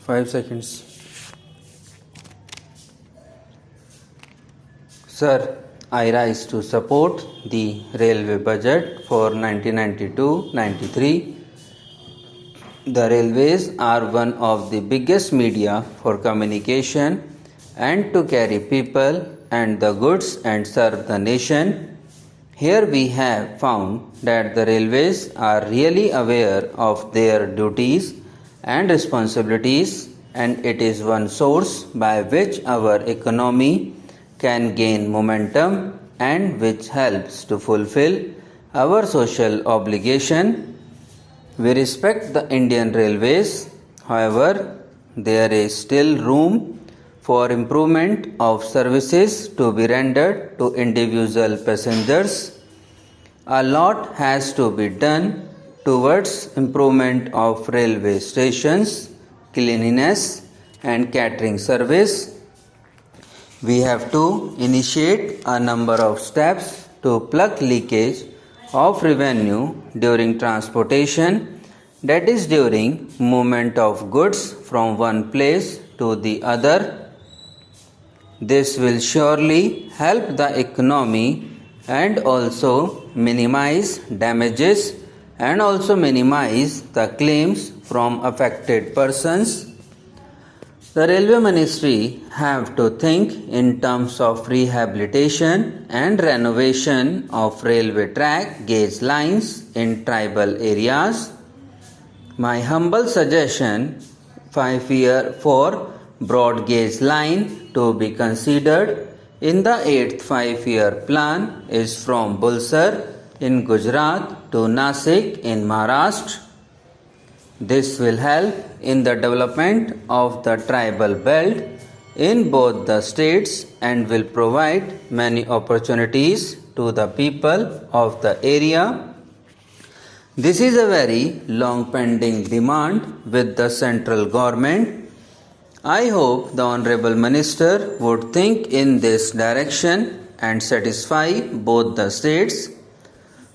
5 seconds. Sir, I rise to support the railway budget for 1992-93. The railways are one of the biggest media for communication and to carry people and the goods and serve the nation. Here we have found that the railways are really aware of their duties and responsibilities, and it is one source by which our economy can gain momentum and which helps to fulfill our social obligation. We respect the Indian Railways, however, there is still room for improvement of services to be rendered to individual passengers. A lot has to be done towards improvement of railway stations, cleanliness and catering service. We have to initiate a number of steps to plug leakage of revenue during transportation, that is during movement of goods from one place to the other. This will surely help the economy and also minimize damages and also minimize the claims from affected persons. The Railway Ministry have to think in terms of rehabilitation and renovation of railway track gauge lines in tribal areas. My humble suggestion, 5-year for broad gauge line to be considered in the 8th 5-year plan is from Bulsar in Gujarat to Nasik in Maharashtra. This will help in the development of the tribal belt in both the states and will provide many opportunities to the people of the area. This is a very long pending demand with the central government. I hope the Honorable Minister would think in this direction and satisfy both the states.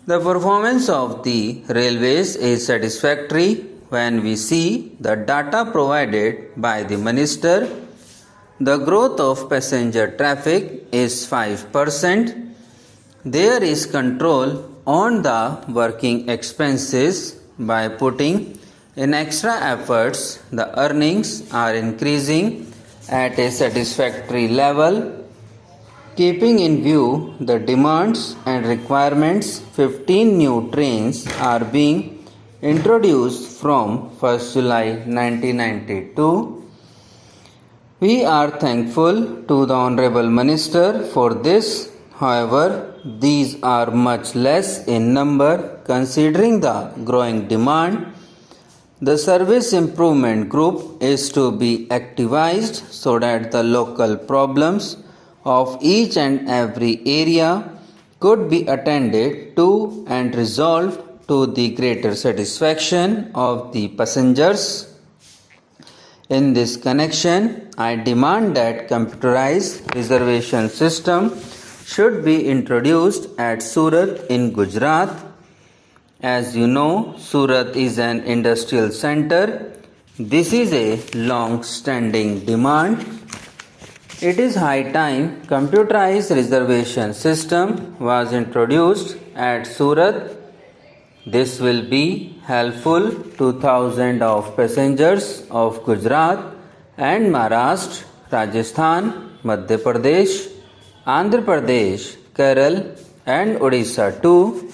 The performance of the railways is satisfactory when we see the data provided by the Minister. The growth of passenger traffic is 5%. There is control on the working expenses by putting in extra efforts. The earnings are increasing at a satisfactory level. Keeping in view the demands and requirements, 15 new trains are being introduced from 1st July 1992. We are thankful to the Honorable Minister for this. However, these are much less in number considering the growing demand. The service improvement group is to be activized so that the local problems of each and every area could be attended to and resolved to the greater satisfaction of the passengers. In this connection, I demand that computerized reservation system should be introduced at Surat in Gujarat. As you know, Surat is an industrial center. This is a long-standing demand. It is high time computerized reservation system was introduced at Surat. This will be helpful to thousands of passengers of Gujarat and Maharashtra, Rajasthan, Madhya Pradesh, Andhra Pradesh, Kerala and Odisha too.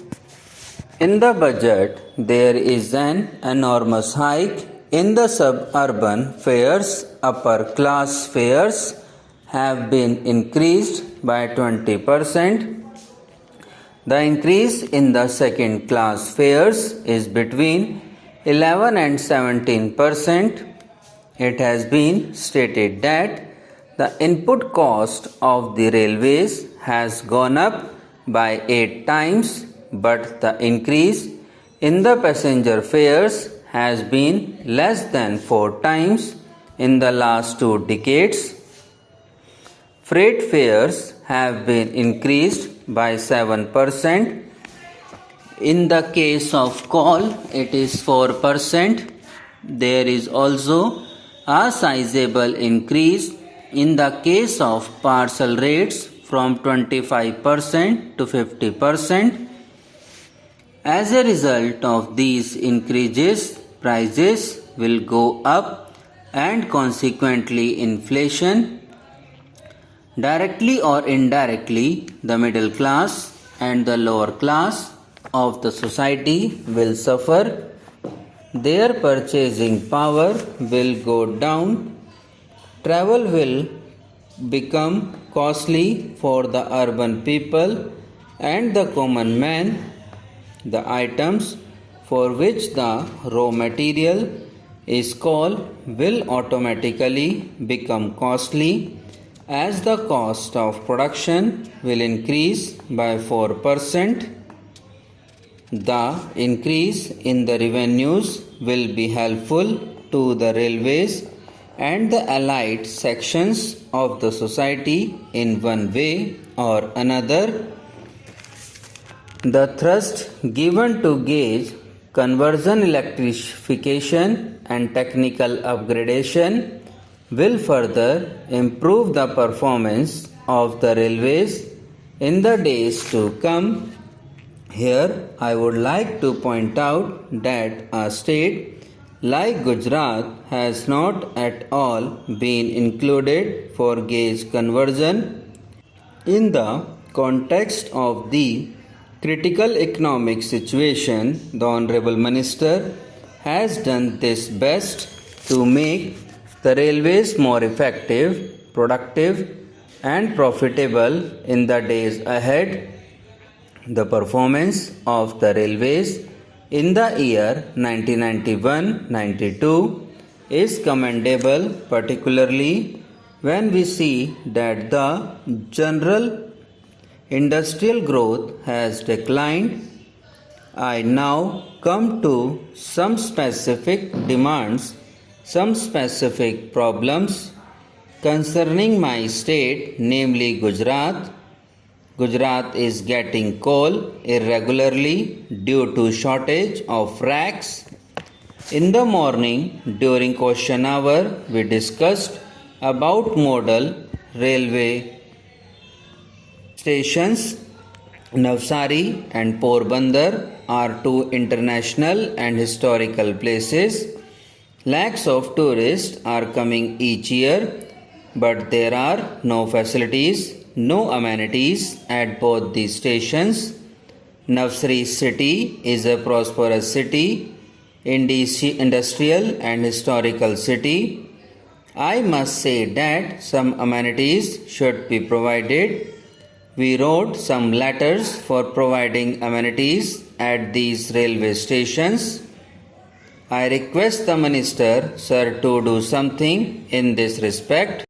In the budget, there is an enormous hike in the suburban fares. Upper class fares have been increased by 20%. The increase in the second class fares is between 11 and 17%. It has been stated that the input cost of the railways has gone up by 8 times, but the increase in the passenger fares has been less than 4 times in the last 2 decades. Freight fares have been increased by 7%. In the case of coal, it is 4%. There is also A sizable increase in the case of parcel rates from 25% to 50%. As a result of these increases, prices will go up and consequently inflation. Directly or indirectly, the middle class and the lower class of the society will suffer. Their purchasing power will go down. Travel will become costly for the urban people and the common man. The items for which the raw material is called will automatically become costly as the cost of production will increase by 4%. The increase in the revenues will be helpful to the railways and the allied sections of the society in one way or another. The thrust given to gauge conversion, electrification and technical upgradation will further improve the performance of the railways in the days to come. Here I would like to point out that a state like Gujarat has not at all been included for gauge conversion. In the context of the critical economic situation, the Honorable Minister has done this best to make the railways more effective, productive and profitable in the days ahead. The performance of the railways in the year 1991-92 is commendable, particularly when we see that the general industrial growth has declined. I now come to some specific demands, some specific problems concerning my state, namely Gujarat. Gujarat is getting coal irregularly due to shortage of racks. In the morning during question hour, we discussed about model railway stations. Navsari and Porbandar are two international and historical places. Lakhs of tourists are coming each year, but there are no facilities, no amenities at both these stations. Navsari city is a prosperous city, industrial and historical city. I must say that some amenities should be provided. We wrote some letters for providing amenities at these railway stations. I request the Minister, Sir, to do something in this respect.